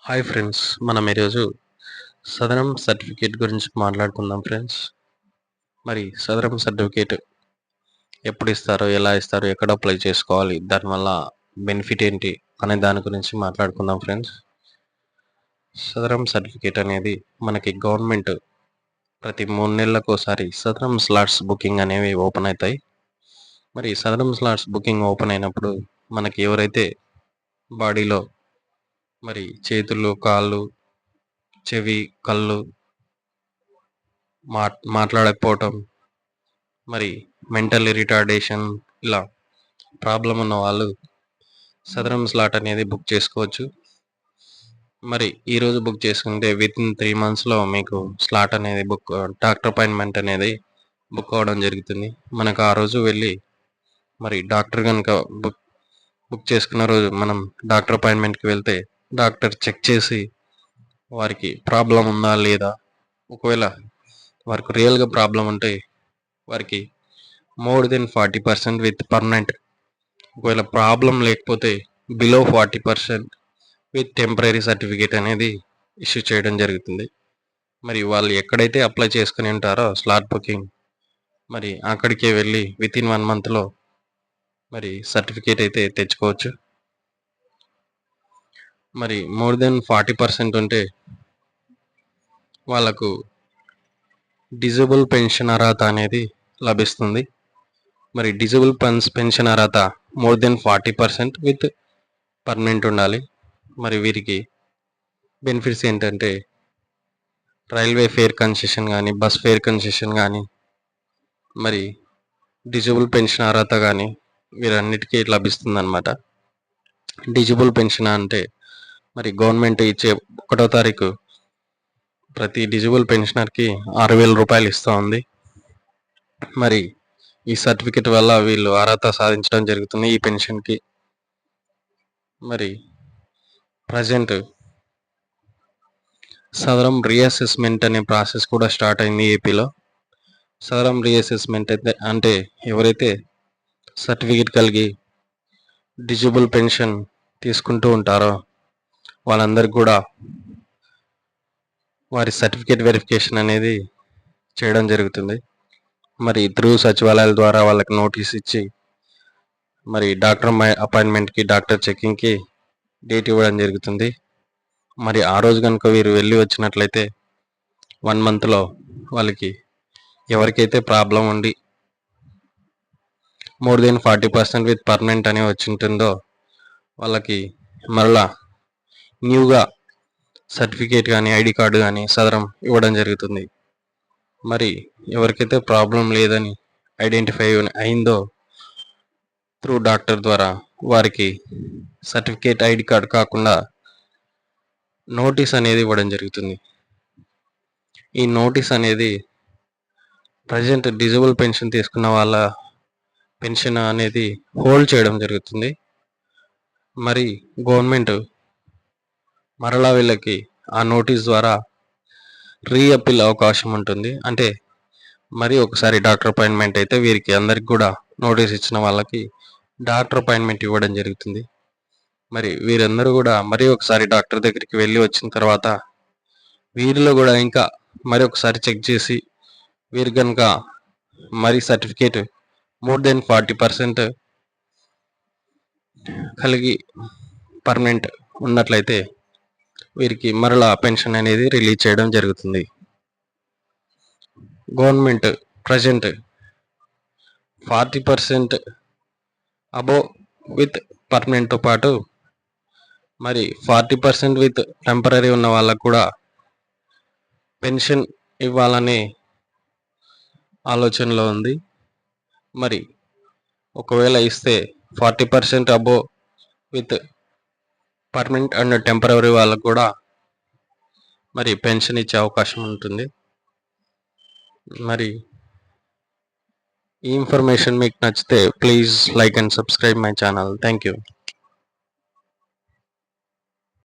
Hi friends, మనం ఈరోజు సదరం certificate గురించి మాట్లాడుకుందాం ఫ్రెండ్స్. మరి సదరం సర్టిఫికేట్ ఎప్పుడు ఇస్తారు, ఎలా ఇస్తారు, ఎక్కడ అప్లై చేసుకోవాలి, దానివల్ల బెనిఫిట్ ఏంటి అనే దాని గురించి మాట్లాడుకుందాం ఫ్రెండ్స్. సదరం సర్టిఫికేట్ అనేది మనకి గవర్నమెంట్ ప్రతి 3 నెలలకు ఒకసారి సదరం స్లాట్స్ బుకింగ్ అనేవి ఓపెన్ అవుతాయి. మరి సదరం స్లాట్స్ బుకింగ్ ఓపెన్ అయినప్పుడు మనకి ఎవరైతే బాడీలో మరి చేతులు, కాళ్ళు, చెవి, కళ్ళు మాట్లాడకపోవటం, మరి మెంటల్ రిటార్డేషన్, ఇలా ప్రాబ్లం ఉన్న వాళ్ళు సదరం స్లాట్ అనేది బుక్ చేసుకోవచ్చు. మరి ఈరోజు బుక్ చేసుకుంటే వితిన్ 3 మంత్స్లో మీకు స్లాట్ అనేది డాక్టర్ అపాయింట్మెంట్ అనేది బుక్ అవ్వడం జరుగుతుంది. మనకు ఆ రోజు వెళ్ళి మరి డాక్టర్ కనుక బుక్ చేసుకున్న రోజు మనం డాక్టర్ అపాయింట్మెంట్కి వెళ్తే డాక్టర్ చెక్ చేసి వారికి ప్రాబ్లం ఉందా లేదా, ఒకవేళ వారికి రియల్గా ప్రాబ్లం ఉంటే వారికి మోర్ దెన్ 40% విత్ పర్మనెంట్, ఒకవేళ ప్రాబ్లం లేకపోతే బిలో 40% విత్ టెంపరీ సర్టిఫికేట్ అనేది ఇష్యూ చేయడం జరుగుతుంది. మరి వాళ్ళు ఎక్కడైతే అప్లై చేసుకుని ఉంటారో స్లాట్ బుకింగ్, మరి అక్కడికే వెళ్ళి వితిన్ 1 మంత్లో మరి సర్టిఫికేట్ అయితే తెచ్చుకోవచ్చు. మరి మోర్ దెన్ 40% ఉంటే వాళ్ళకు డిజబుల్ పెన్షన్ అర్హత అనేది లభిస్తుంది. మరి డిజబుల్ పెన్షన్ అర్హత మోర్ దెన్ 40% విత్ పర్మనెంట్ ఉండాలి. మరి వీరికి బెనిఫిట్స్ ఏంటంటే రైల్వే ఫేర్ కన్సెషన్ కానీ, బస్ ఫేర్ కన్సెషన్ కానీ, మరి డిజబుల్ పెన్షన్ అర్హత కానీ వీరన్నిటికీ లభిస్తుంది అన్నమాట. డిజబుల్ పెన్షన్ అంటే మరి గవర్నమెంట్ ఇచ్చే 1వ తారీఖు ప్రతి డిజబుల్ పెన్షనర్కి 6,000 రూపాయలు ఇస్తూ ఉంది. మరి ఈ సర్టిఫికెట్ వల్ల వీళ్ళు అర్హత సాధించడం జరుగుతుంది ఈ పెన్షన్కి. మరి ప్రజెంట్ సదరం రీఅసెస్మెంట్ అనే ప్రాసెస్ కూడా స్టార్ట్ అయింది ఏపీలో. సదరం రీఅసెస్మెంట్ అంటే ఎవరైతే సర్టిఫికెట్ కలిగి డిజబుల్ పెన్షన్ తీసుకుంటూ ఉంటారో వాళ్ళందరికీ కూడా వారి సర్టిఫికేట్ వెరిఫికేషన్ అనేది చేయడం జరుగుతుంది. మరి త్రూ సచివాలయాల ద్వారా వాళ్ళకి నోటీస్ ఇచ్చి మరి డాక్టర్ అపాయింట్మెంట్కి, డాక్టర్ చెకింగ్కి డేట్ ఇవ్వడం జరుగుతుంది. మరి ఆ రోజు కనుక వీరు వెళ్ళి వచ్చినట్లయితే 1 మంత్లో వాళ్ళకి ఎవరికైతే ప్రాబ్లం ఉండి మోర్ దెన్ 40% విత్ పర్మనెంట్ అని వచ్చి ఉంటుందో వాళ్ళకి మరలా న్యూగా సర్టిఫికేట్ కానీ, ఐడి కార్డు కానీ సదరం ఇవ్వడం జరుగుతుంది. మరి ఎవరికైతే ప్రాబ్లం లేదని ఐడెంటిఫై అయిందో త్రూ డాక్టర్ ద్వారా వారికి సర్టిఫికేట్, ఐడి కార్డు కాకుండా నోటీస్ అనేది ఇవ్వడం జరుగుతుంది. ఈ నోటీస్ అనేది ప్రజెంట్ డిజబుల్ పెన్షన్ తీసుకున్న వాళ్ళ పెన్షన్ అనేది హోల్డ్ చేయడం జరుగుతుంది. మరి గవర్నమెంట్ మరలా వీళ్ళకి ఆ నోటీస్ ద్వారా రీఅపీల్ అవకాశం ఉంటుంది. అంటే మరి ఒకసారి డాక్టర్ అపాయింట్మెంట్ అయితే వీరికి అందరికి కూడా నోటీస్ ఇచ్చిన వాళ్ళకి డాక్టర్ అపాయింట్మెంట్ ఇవ్వడం జరుగుతుంది. మరి వీరందరూ కూడా మరి ఒకసారి డాక్టర్ దగ్గరికి వెళ్ళి వచ్చిన తర్వాత వీరిలో కూడా ఇంకా మరి ఒకసారి చెక్ చేసి వీరు కనుక మరి సర్టిఫికేట్ మోర్ దెన్ 40% కలిగి పర్మనెంట్ ఉన్నట్లయితే వీరికి మరలా పెన్షన్ అనేది రిలీజ్ చేయడం జరుగుతుంది. గవర్నమెంట్ ప్రజెంట్ 40% అబోవ్ విత్ పర్మనెంట్తో పాటు మరి 40% విత్ టెంపరీ ఉన్న వాళ్ళకు కూడా పెన్షన్ ఇవ్వాలనే ఆలోచనలో ఉంది. మరి ఒకవేళ ఇస్తే 40% above with permanent and temporary వాళ్ళకు కూడా మరి పెన్షన్ ఇచ్చే అవకాశం ఉంటుంది. మరి ఈ ఇన్ఫర్మేషన్ మీకు నచ్చితే please like and subscribe my channel. Thank you.